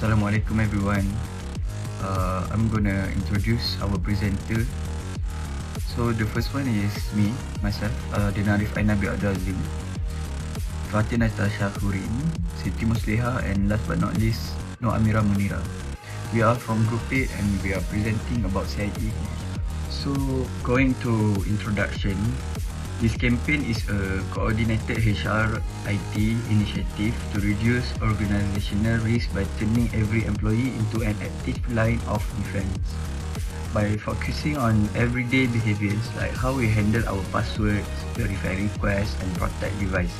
Assalamualaikum everyone. I'm gonna introduce our presenter. So the first one is me, myself, Dinarif Ainabi Abdul, Fatin Natasha Hurin, Siti Musliha, and last but not least, No Amira Munira. We are from Group 8 and we are presenting about CIA. So going to introduction, this campaign is a coordinated HR IT initiative to reduce organizational risk by turning every employee into an active line of defense. By focusing on everyday behaviors like how we handle our passwords, verify requests, and protect devices,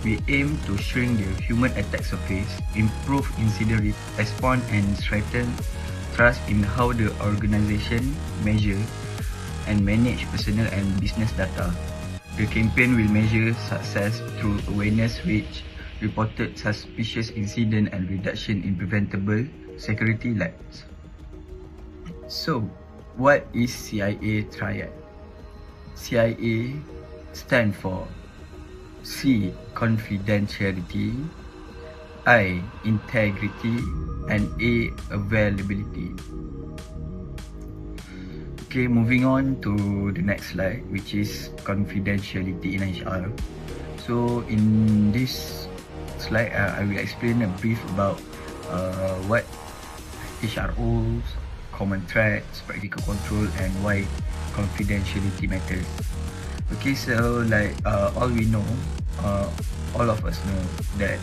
we aim to shrink the human attack surface, improve incident response, and strengthen trust in how the organization measure and manage personal and business data. The campaign will measure success through awareness reach, reported suspicious incident, and reduction in preventable security lapses. So, what is CIA Triad? CIA stands for C. Confidentiality, I. Integrity, and A. Availability. Okay, moving on to the next slide, which is confidentiality in HR. So in this slide, I will explain a brief about what HROs, common threats, practical control, and why confidentiality matters. Okay, so like all we know, all of us know that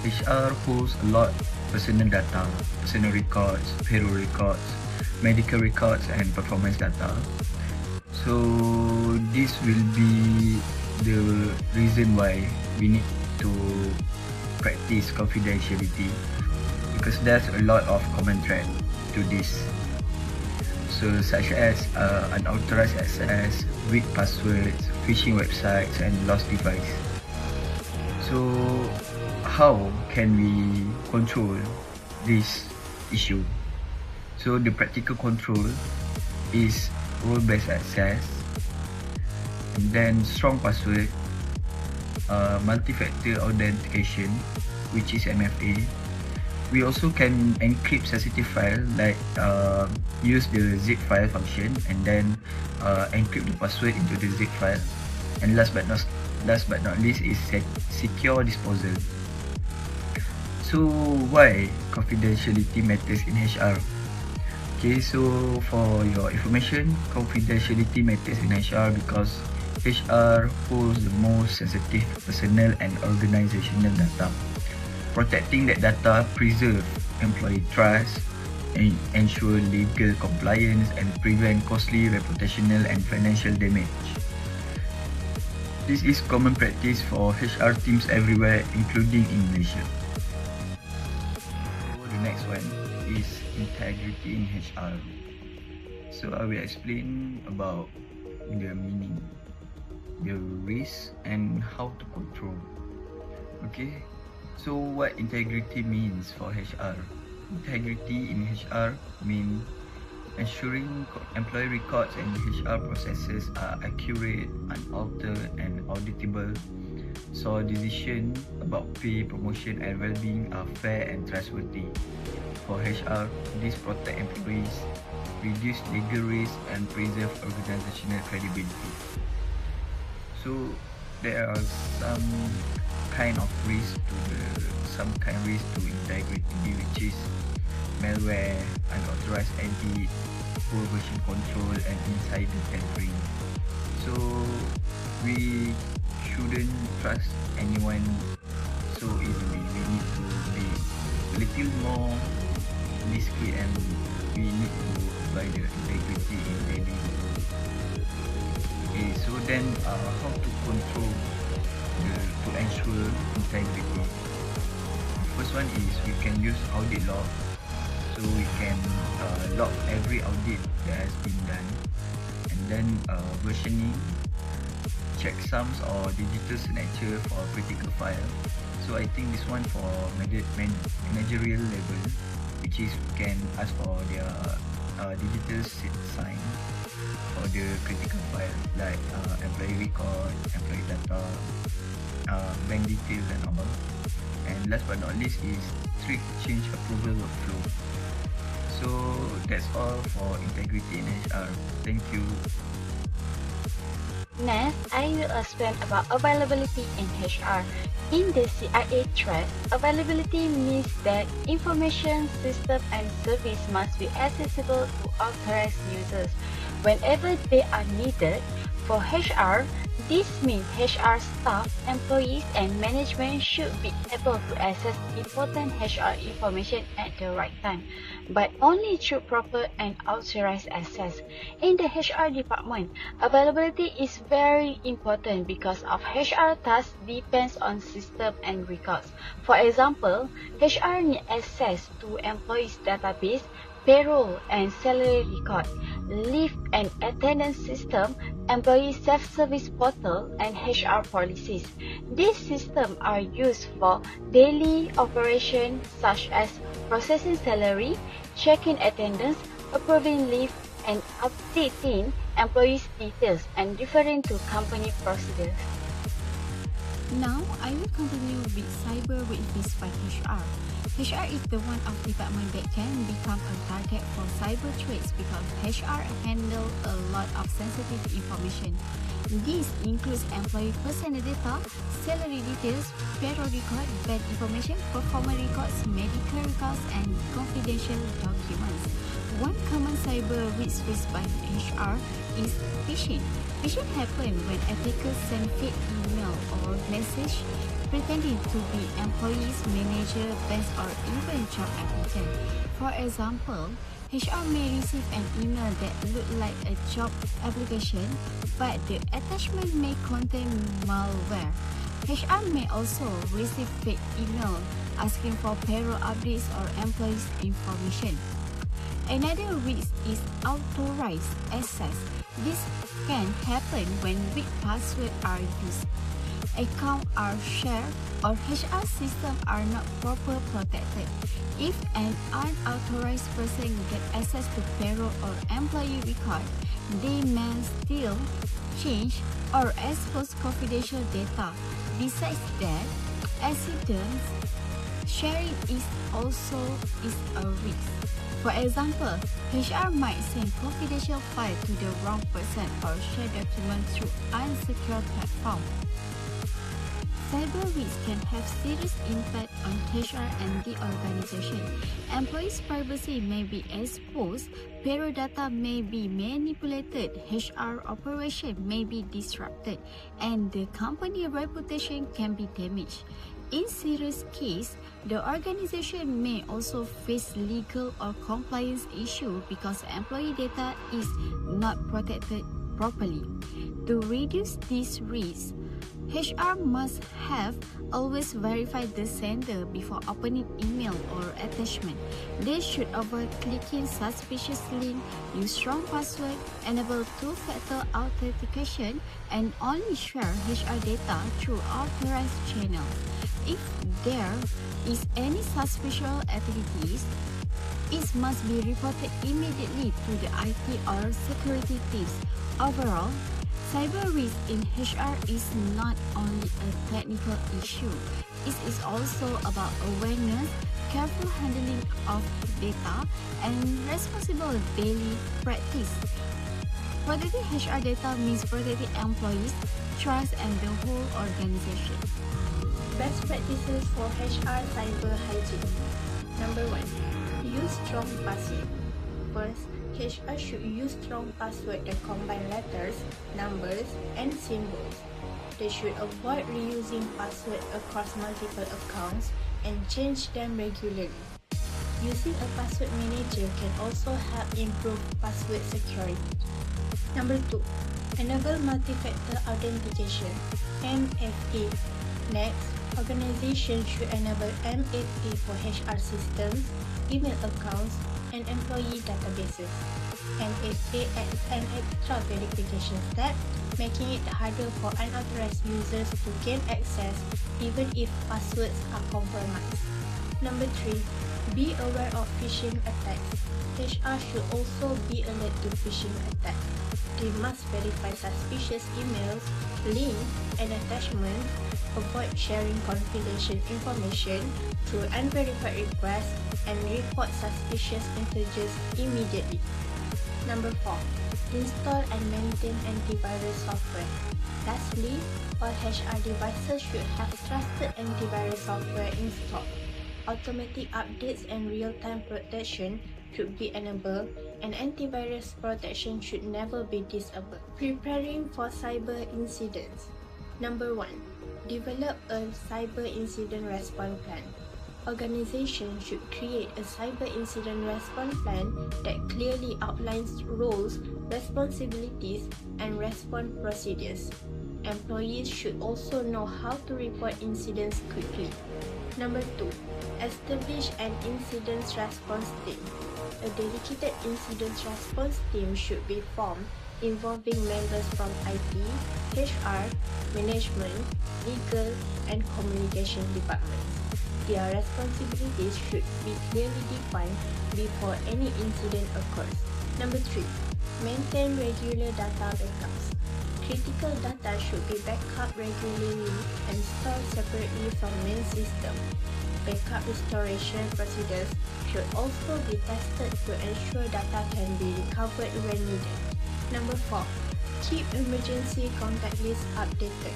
HR holds a lot personal data, personal records, payroll records, medical records, and performance data. So this will be the reason why we need to practice confidentiality, because there's a lot of common threat to this. So such as unauthorized access, weak passwords, phishing websites, and lost device. So how can we control this issue? So the practical control is role-based access, and then strong password, multi-factor authentication, which is MFA. We also can encrypt sensitive file, like use the zip file function and then encrypt the password into the zip file. And last but not least is secure disposal. So why confidentiality matters in HR? Okay, so for your information, confidentiality matters in HR because HR holds the most sensitive personal and organizational data. Protecting that data preserves employee trust, and ensure legal compliance, and prevent costly reputational and financial damage. This is common practice for HR teams everywhere, including in Malaysia. The next one is integrity in HR. So I will explain about the meaning, the risk, and how to control. Okay, so what integrity means for HR? Integrity in HR means ensuring employee records and HR processes are accurate, unaltered, and auditable. So decisions about pay, promotion, and well-being are fair and trustworthy. For HR, this protect employees, reduce legal risk, and preserve organizational credibility. So there are some kind of risk to integrity, which is malware, unauthorized edit, poor version control, and insider tampering. So we shouldn't trust anyone so easily. We need to be a little more discreet, and we need to apply the integrity in daily. Okay, so then how to control to ensure integrity? The first one is we can use audit log. So we can log every audit that has been done, and then versioning, checksums or digital signature for critical file. So I think this one for managerial level, which is we can ask for their digital sign for the critical file, like employee record, employee data, bank details and all. And And last but not least is strict change approval workflow. So that's all for integrity in HR. Thank you. Next, I will explain about availability in HR. In the CIA Triad, availability means that information, system, and service must be accessible to authorized users whenever they are needed. For HR, this means HR staff, employees, and management should be able to access important HR information at the right time, but only through proper and authorized access. In the HR department, availability is very important because of HR tasks depends on system and records. For example, HR need access to employees database, payroll and salary record, leave and attendance system, employee self-service portal, and HR policies. These systems are used for daily operations such as processing salary, checking attendance, approving leave, and updating employees' details and referring to company procedures. Now, I will continue with cyber risk by HR. HR is the one of department that can become a target for cyber threats because HR handle a lot of sensitive information. This includes employee personal data, salary details, payroll record, bank information, performance records, medical records, and confidential documents. One common cyber risk faced by HR is phishing. Phishing happens when attackers send fake email or message pretending to be employees, manager, boss, or even job applicant. For example, HR may receive an email that looks like a job application, but the attachment may contain malware. HR may also receive fake email asking for payroll updates or employees information. Another risk is unauthorized access. This can happen when weak passwords are used, accounts are shared, or HR systems are not properly protected. If an unauthorized person gets access to payroll or employee record, they may steal, change, or expose confidential data. Besides that, accident sharing is also a risk. For example, HR might send confidential file to the wrong person or share documents through unsecure platform. Cyber risk can have serious impact on HR and the organization. Employees' privacy may be exposed, payroll data may be manipulated, HR operation may be disrupted, and the company reputation can be damaged. In serious case, the organization may also face legal or compliance issue because employee data is not protected properly. To reduce these risks, HR must have always verified the sender before opening email or attachment. They should avoid clicking suspicious links, use strong password, enable two-factor authentication, and only share HR data through authorized channels. If there is any suspicious activities, it must be reported immediately to the IT or security teams. Overall, cyber risk in HR is not only a technical issue, it is also about awareness, careful handling of data, and responsible daily practice. Protecting HR data means protecting employees, trust, and the whole organization. Best practices for HR cyber hygiene. Number 1. Use strong password. First, HR should use strong password that combine letters, numbers, and symbols. They should avoid reusing password across multiple accounts and change them regularly. Using a password manager can also help improve password security. Number 2. Enable multi-factor authentication, MFA. Next, organizations should enable MFA for HR systems, email accounts, and employee databases. MFA adds an extra verification step, making it harder for unauthorized users to gain access even if passwords are compromised. Number 3. Be aware of phishing attacks. HR should also be alert to phishing attacks. They must verify suspicious emails, links, and attachments, avoid sharing confidential information through unverified requests, and report suspicious messages immediately. Number 4. Install and maintain antivirus software. Lastly, all HR devices should have trusted antivirus software installed. Automatic updates and real-time protection should be enabled, and antivirus protection should never be disabled. Preparing for cyber incidents. Number 1. Develop a cyber incident response plan. Organizations should create a cyber incident response plan that clearly outlines roles, responsibilities, and response procedures. Employees should also know how to report incidents quickly. Number 2. Establish an incident response team. A dedicated incident response team should be formed involving members from IT, HR, management, legal, and communication departments. Their responsibilities should be clearly defined before any incident occurs. Number 3. Maintain regular data backups. Critical data should be backed up regularly and stored separately from main system. Backup restoration procedures should also be tested to ensure data can be recovered when needed. Number 4. Keep emergency contact lists updated.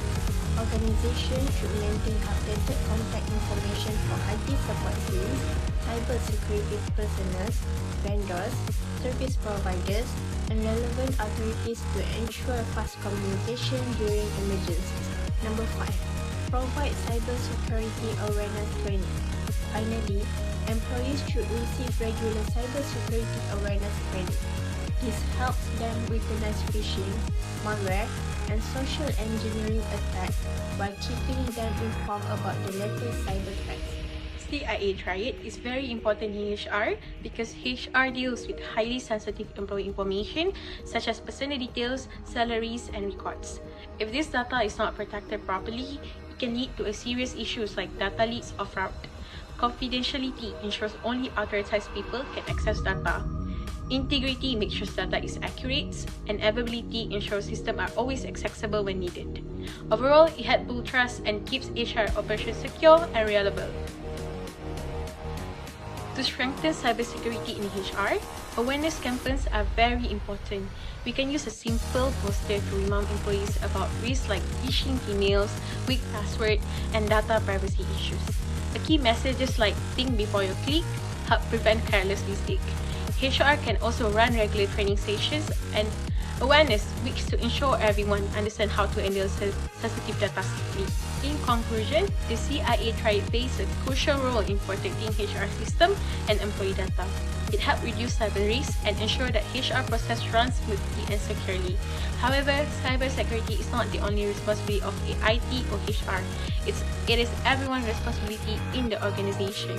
Organizations should maintain updated contact information for IT support teams, cybersecurity personnel, vendors, service providers, and relevant authorities to ensure fast communication during emergencies. Number 5. Provide cybersecurity awareness training. Finally, employees should receive regular cybersecurity awareness training. This helps them recognize phishing, malware, and social engineering attacks while keeping them informed about the latest cyber threats. CIA Triad is very important in HR because HR deals with highly sensitive employee information such as personal details, salaries, and records. If this data is not protected properly, it can lead to serious issues like data leaks or fraud. Confidentiality ensures only authorized people can access data. Integrity makes sure data is accurate, and availability ensures systems are always accessible when needed. Overall, it helps build trust and keeps HR operations secure and reliable. To strengthen cybersecurity in HR, awareness campaigns are very important. We can use a simple poster to remind employees about risks like phishing emails, weak password, and data privacy issues. The key messages like think before you click help prevent careless mistake. HR can also run regular training sessions and awareness weeks to ensure everyone understands how to handle sensitive data safely. In conclusion, the CIA Triad plays a crucial role in protecting HR system and employee data. It helps reduce cyber risks and ensure that HR process runs smoothly and securely. However, cybersecurity is not the only responsibility of IT or HR. It is everyone's responsibility in the organization.